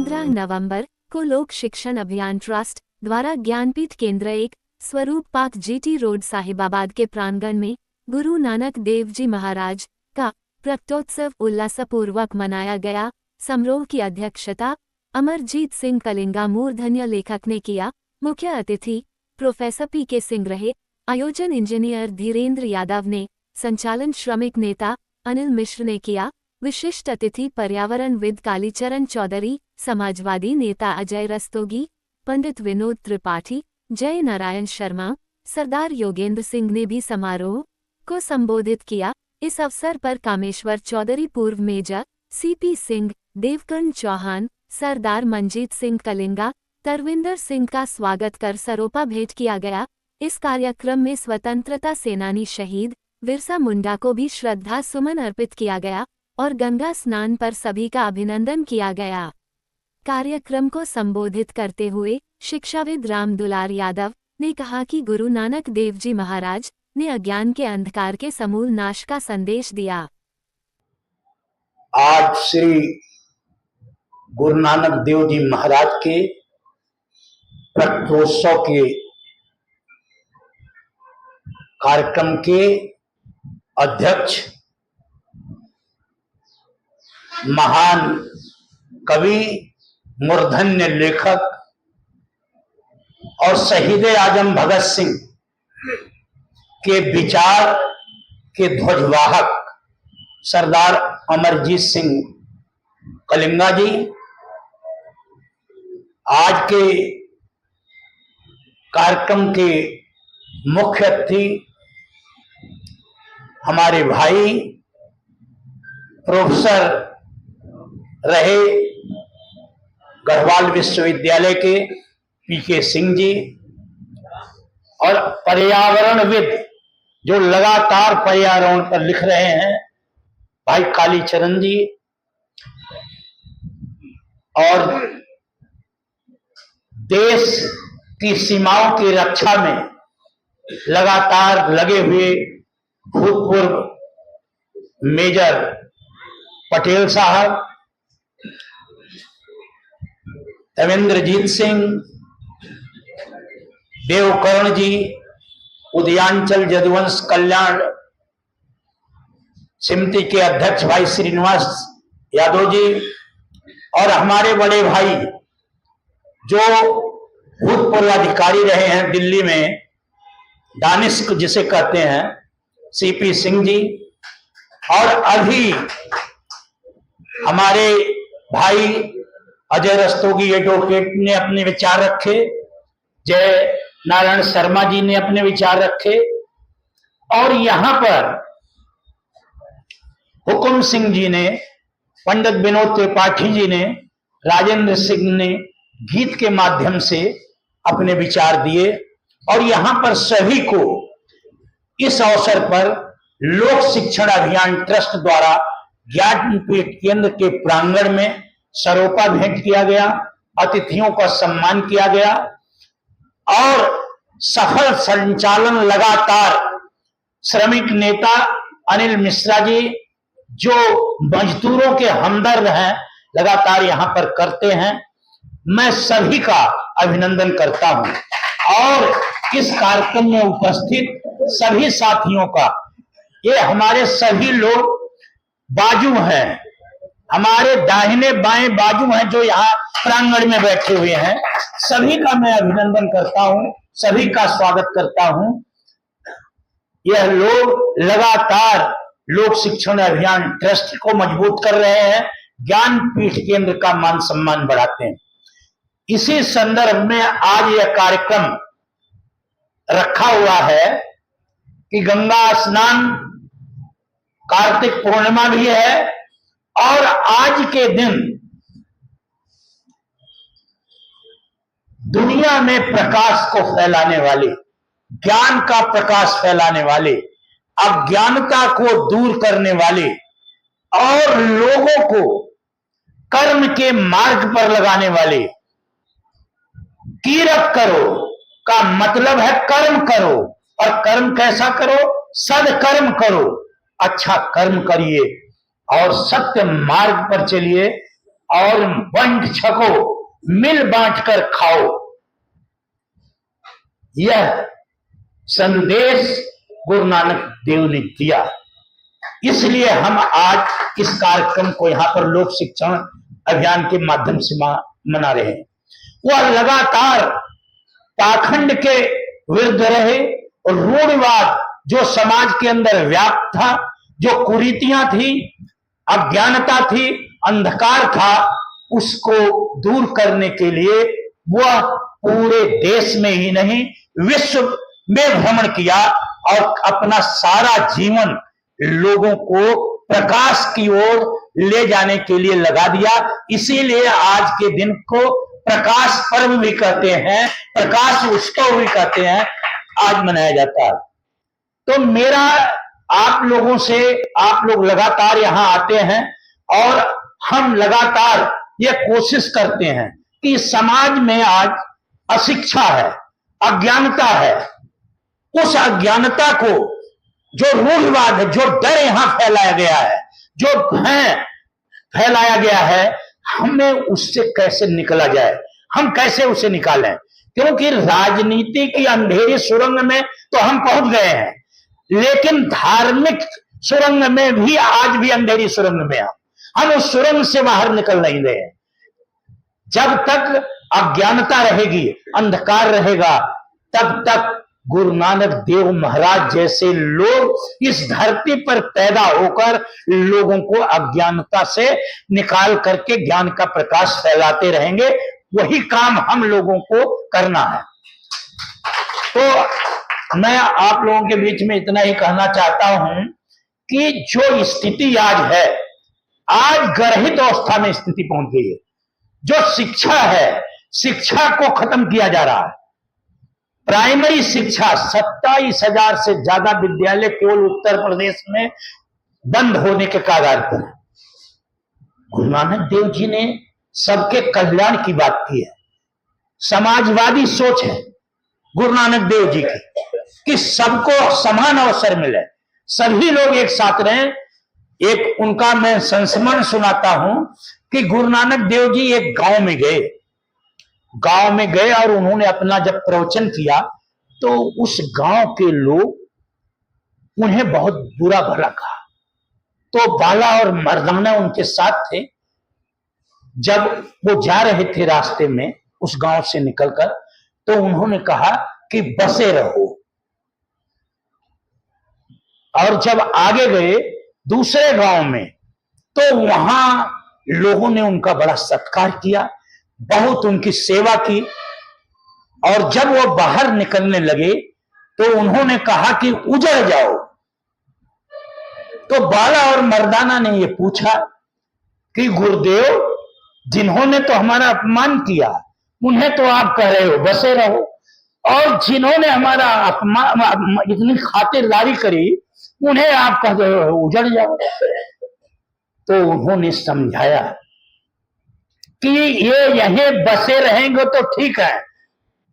15 नवंबर को लोक शिक्षण अभियान ट्रस्ट द्वारा ज्ञानपीठ केंद्र 1 स्वरूप पार्क जीटी रोड साहिबाबाद के प्रांगण में गुरु नानक देव जी महाराज का प्रकटोत्सव उल्लासपूर्वक मनाया गया। समारोह की अध्यक्षता अमरजीत सिंह कलिंगा मूर्धन्य लेखक ने किया। मुख्य अतिथि प्रोफेसर पी.के. सिंह रहे। आयोजन इंजीनियर धीरेन्द्र यादव ने, संचालन श्रमिक नेता अनिल मिश्र ने किया। विशिष्ट अतिथि पर्यावरणविद कालीचरण चौधरी, समाजवादी नेता अजय रस्तोगी, पंडित विनोद त्रिपाठी, जय नारायण शर्मा, सरदार योगेंद्र सिंह ने भी समारोह को संबोधित किया। इस अवसर पर कामेश्वर चौधरी, पूर्व मेजर सी.पी. सिंह, देवकर्ण चौहान, सरदार मंजीत सिंह कलिंगा, तरविंदर सिंह का स्वागत कर सरोपा भेंट किया गया। इस कार्यक्रम में स्वतंत्रता सेनानी शहीद बिरसा मुंडा को भी श्रद्धा सुमन अर्पित किया गया और गंगा स्नान पर सभी का अभिनंदन किया गया। कार्यक्रम को संबोधित करते हुए शिक्षाविद राम दुलार यादव ने कहा कि गुरु नानक देव जी महाराज ने अज्ञान के अंधकार के समूल नाश का संदेश दिया। आज श्री गुरु नानक देव जी महाराज के प्रकटोत्सव के कार्यक्रम के अध्यक्ष महान कवि, मूर्धन्य लेखक और शहीद आजम भगत सिंह के विचार के ध्वजवाहक सरदार अमरजीत सिंह कलिंगा जी आज के कार्यक्रम के मुख्य अतिथि हमारे भाई प्रोफेसर रहे गढ़वाल विश्वविद्यालय के पी.के. सिंह जी और पर्यावरणविद जो लगातार पर्यावरण पर लिख रहे हैं भाई कालीचरण जी और देश की सीमाओं की रक्षा में लगातार लगे हुए भूतपूर्व मेजर पटेल साहब, देवेंद्रजीत सिंह, देवकर्ण जी, उदयांचल यदुवंश कल्याण समिति के अध्यक्ष भाई श्रीनिवास यादव जी और हमारे बड़े भाई जो भूतपूर्व अधिकारी रहे हैं दिल्ली में, दानिश जिसे कहते हैं, सी.पी. सिंह जी और अभी हमारे भाई अजय रस्तोगी एडवोकेट ने अपने विचार रखे, जय नारायण शर्मा जी ने अपने विचार रखे और यहां पर हुकुम सिंह जी ने, पंडित विनोद त्रिपाठी जी ने, राजेंद्र सिंह ने गीत के माध्यम से अपने विचार दिए और यहां पर सभी को इस अवसर पर लोक शिक्षण अभियान ट्रस्ट द्वारा ज्ञानपीठ केंद्र के प्रांगण में सरोपा भेंट किया गया, अतिथियों का सम्मान किया गया और सफल संचालन लगातार श्रमिक नेता अनिल मिश्रा जी जो मजदूरों के हमदर्द हैं लगातार यहां पर करते हैं। मैं सभी का अभिनंदन करता हूं और इस कार्यक्रम में उपस्थित सभी साथियों का, ये हमारे सभी लोग बाजू हैं, हमारे दाहिने बाएं बाजू हैं जो यहाँ प्रांगण में बैठे हुए हैं, सभी का मैं अभिनंदन करता हूं, सभी का स्वागत करता हूं। यह लोग लगातार लोक शिक्षण अभियान ट्रस्ट को मजबूत कर रहे हैं, ज्ञानपीठ केंद्र का मान सम्मान बढ़ाते हैं। इसी संदर्भ में आज यह कार्यक्रम रखा हुआ है कि गंगा स्नान, कार्तिक पूर्णिमा भी है और आज के दिन दुनिया में प्रकाश को फैलाने वाले, ज्ञान का प्रकाश फैलाने वाले, अज्ञानता को दूर करने वाले और लोगों को कर्म के मार्ग पर लगाने वाले, तीरथ करो का मतलब है कर्म करो और कर्म कैसा करो, सदकर्म करो, अच्छा कर्म करिए और सत्य मार्ग पर चलिए और बंट छको, मिल बांट कर खाओ। यह संदेश गुरु नानक देव ने दिया। इसलिए हम आज इस कार्यक्रम को यहाँ पर लोक शिक्षण अभियान के माध्यम से मना रहे हैं। वह लगातार पाखंड के विरुद्ध रहे और रूढ़िवाद जो समाज के अंदर व्याप्त था, जो कुरीतियां थी, अज्ञानता थी, अंधकार था, उसको दूर करने के लिए वह पूरे देश में ही नहीं विश्व में भ्रमण किया और अपना सारा जीवन लोगों को प्रकाश की ओर ले जाने के लिए लगा दिया। इसीलिए आज के दिन को प्रकाश पर्व भी कहते हैं, प्रकाश उत्सव भी कहते हैं, आज मनाया जाता है। तो मेरा आप लोगों से, आप लोग लगातार यहां आते हैं और हम लगातार ये कोशिश करते हैं कि समाज में आज अशिक्षा है, अज्ञानता है। उस अज्ञानता को, जो रूढ़िवाद है, जो डर यहां फैलाया गया है, जो भय फैलाया गया है, हमें उससे कैसे निकला जाए, हम कैसे उसे निकालें। क्योंकि राजनीति की अंधेरी सुरंग में तो हम पहुंच गए हैं, लेकिन धार्मिक सुरंग में भी आज भी अंधेरी सुरंग में हम उस सुरंग से बाहर निकल नहीं रहे। जब तक अज्ञानता रहेगी, अंधकार रहेगा, तब तक गुरु नानक देव महाराज जैसे लोग इस धरती पर पैदा होकर लोगों को अज्ञानता से निकाल करके ज्ञान का प्रकाश फैलाते रहेंगे। वही काम हम लोगों को करना है। तो मैं आप लोगों के बीच में इतना ही कहना चाहता हूं कि जो स्थिति आज है, आज गर्हित अवस्था में स्थिति पहुंच गई है। जो शिक्षा है, शिक्षा को खत्म किया जा रहा है। प्राइमरी शिक्षा 27,000 से ज्यादा विद्यालय केवल उत्तर प्रदेश में बंद होने के कगार पर है। गुरु नानक देव जी ने सबके कल्याण की बात की है, समाजवादी सोच है गुरु नानक देव जी की कि सबको समान अवसर मिले, सभी लोग एक साथ रहें। एक उनका मैं संस्मरण सुनाता हूं कि गुरु नानक देव जी एक गांव में गए और उन्होंने अपना जब प्रवचन किया तो उस गांव के लोग उन्हें बहुत बुरा भला कहा। तो बाला और मर्दाना उनके साथ थे। जब वो जा रहे थे रास्ते में उस गांव से निकलकर, तो उन्होंने कहा कि बसे रहो। और जब आगे गए दूसरे गांव में, तो वहां लोगों ने उनका बड़ा सत्कार किया, बहुत उनकी सेवा की। और जब वो बाहर निकलने लगे तो उन्होंने कहा कि उजड़ जाओ। तो बाला और मर्दाना ने ये पूछा कि गुरुदेव, जिन्होंने तो हमारा अपमान किया उन्हें तो आप कह रहे हो बसे रहो, और जिन्होंने हमारा अपमान, इतनी खातिरदारी करी, उन्हें आप कह रहे हो उजड़ जाओ। तो उन्होंने समझाया कि ये यहीं बसे रहेंगे तो ठीक है,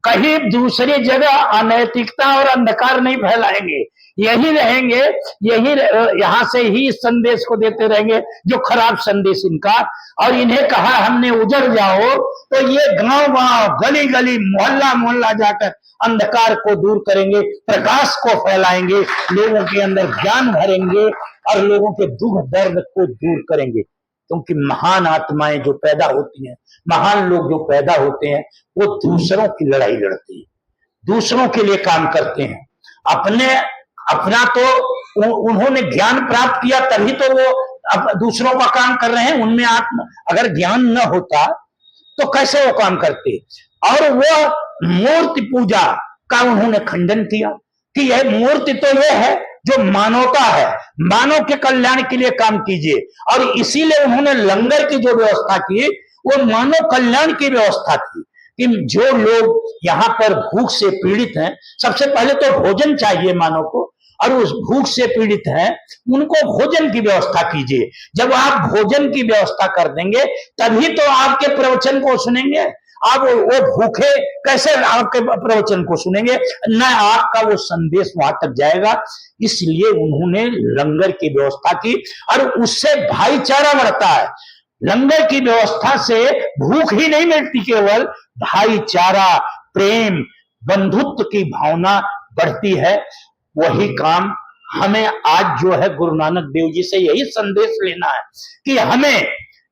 कहीं दूसरी जगह अनैतिकता और अंधकार नहीं फैलाएंगे, यही रहेंगे, यही यहां से ही संदेश को देते रहेंगे जो खराब संदेश इनका। और इन्हें कहा हमने उजड़ जाओ, तो ये गांव गांव, गली गली, मोहल्ला मोहल्ला जाकर अंधकार को दूर करेंगे, प्रकाश को फैलाएंगे, लोगों के अंदर ज्ञान भरेंगे और लोगों के दुख दर्द को दूर करेंगे। क्योंकि महान आत्माएं जो पैदा होती हैं, महान लोग जो पैदा होते हैं, वो दूसरों की लड़ाई लड़ते हैं, दूसरों के लिए काम करते हैं। अपना तो उन्होंने ज्ञान प्राप्त किया तभी तो वो दूसरों का काम कर रहे हैं। उनमें अगर ज्ञान न होता तो कैसे वो काम करते। और वो मूर्ति पूजा का उन्होंने खंडन किया कि यह मूर्ति तो यह है जो मानवता है, मानव के कल्याण के लिए काम कीजिए। और इसीलिए उन्होंने लंगर की जो व्यवस्था की वो मानव कल्याण की व्यवस्था थी कि जो लोग यहाँ पर भूख से पीड़ित हैं, सबसे पहले तो भोजन चाहिए मानव को, और उस भूख से पीड़ित हैं उनको भोजन की व्यवस्था कीजिए। जब आप भोजन की व्यवस्था कर देंगे तभी तो आपके प्रवचन को सुनेंगे। आप वो भूखे कैसे आपके प्रवचन को सुनेंगे, न आपका वो संदेश वहां तक जाएगा। इसलिए उन्होंने लंगर की व्यवस्था की और उससे भाईचारा बढ़ता है। लंगर की व्यवस्था से भूख ही नहीं मिटती, केवल भाईचारा, प्रेम, बंधुत्व की भावना बढ़ती है। वही काम हमें आज जो है गुरु नानक देव जी से यही संदेश लेना है कि हमें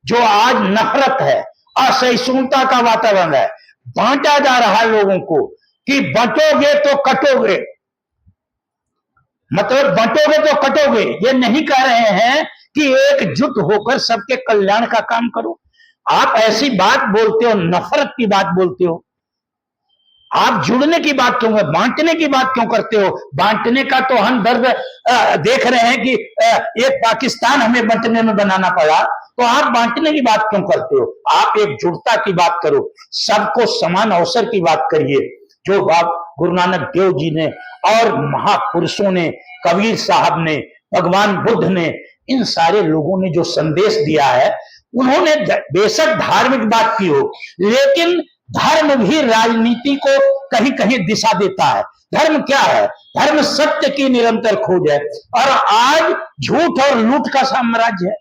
जो आज नफरत है, असहिष्णुता का वातावरण है, बांटा जा रहा है लोगों को कि बंटोगे तो कटोगे, मतलब बंटोगे तो कटोगे। ये नहीं कह रहे हैं कि एकजुट होकर सबके कल्याण का काम करो। आप ऐसी बात बोलते हो, नफरत की बात बोलते हो, आप जुड़ने की बात क्यों, बांटने की बात क्यों करते हो? बांटने का तो हम दर्द देख रहे हैं कि एक पाकिस्तान हमें बांटने में बनाना पड़ा, तो आप बांटने की बात क्यों करते हो? आप एकजुटता की बात करो, सबको समान अवसर की बात करिए, जो बात गुरु नानक देव जी ने और महापुरुषों ने, कबीर साहब ने, भगवान बुद्ध ने, इन सारे लोगों ने जो संदेश दिया है, उन्होंने बेशक धार्मिक बात की हो, लेकिन धर्म भी राजनीति को कहीं कहीं दिशा देता है। धर्म क्या है? धर्म सत्य की निरंतर खोज है, और आज झूठ और लूट का साम्राज्य है।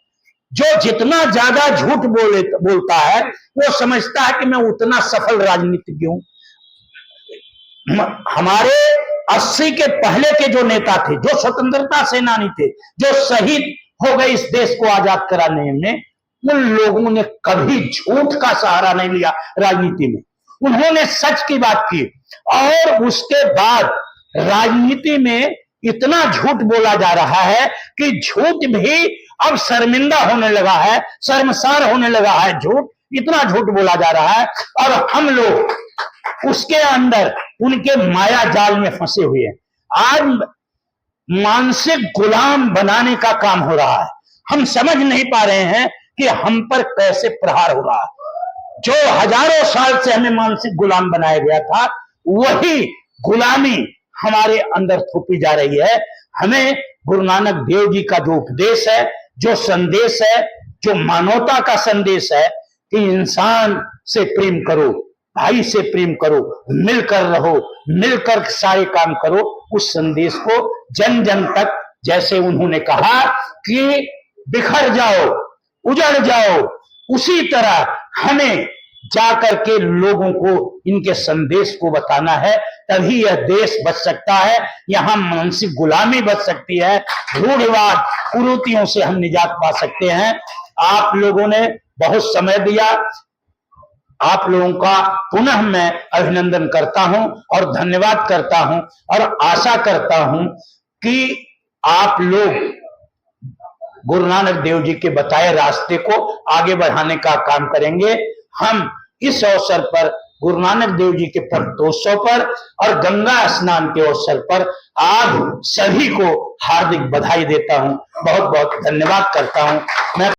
जो जितना ज्यादा झूठ बोलता है, वो समझता है कि मैं उतना सफल राजनीतिज्ञ हूं। हमारे 80 के पहले के जो नेता थे, जो स्वतंत्रता सेनानी थे, जो शहीद हो गए इस देश को आजाद कराने में, उन लोगों ने कभी झूठ का सहारा नहीं लिया राजनीति में। उन्होंने सच की बात की, और उसके बाद राजनीति में इतना झूठ बोला जा रहा है कि झूठ भी अब शर्मिंदा होने लगा है, शर्मसार होने लगा है। झूठ, इतना झूठ बोला जा रहा है, और हम लोग उसके अंदर उनके माया जाल में फंसे हुए हैं। आज मानसिक गुलाम बनाने का काम हो रहा है। हम समझ नहीं पा रहे हैं कि हम पर कैसे प्रहार हो रहा है। जो हजारों साल से हमें मानसिक गुलाम बनाया गया था, वही गुलामी हमारे अंदर थोपी जा रही है। हमें गुरु नानक देव जी का जो उपदेश है, जो संदेश है, जो मानवता का संदेश है कि इंसान से प्रेम करो, भाई से प्रेम करो, मिलकर रहो, मिलकर सारे काम करो, उस संदेश को जन जन तक, जैसे उन्होंने कहा कि बिखर जाओ, उजड़ जाओ, उसी तरह हमें जाकर के लोगों को इनके संदेश को बताना है। तभी यह देश बच सकता है, यहां मानसिक गुलामी बच सकती है, रूढ़िवाद, कुरीतियों से हम निजात पा सकते हैं। आप लोगों ने बहुत समय दिया, आप लोगों का पुनः मैं अभिनंदन करता हूं और धन्यवाद करता हूं, और आशा करता हूं कि आप लोग गुरु नानक देव जी के बताए रास्ते को आगे बढ़ाने का काम करेंगे। हम इस अवसर पर गुरु नानक देव जी के प्रकाशोत्सव पर और गंगा स्नान के अवसर पर आप सभी को हार्दिक बधाई देता हूं, बहुत बहुत धन्यवाद करता हूं। मैं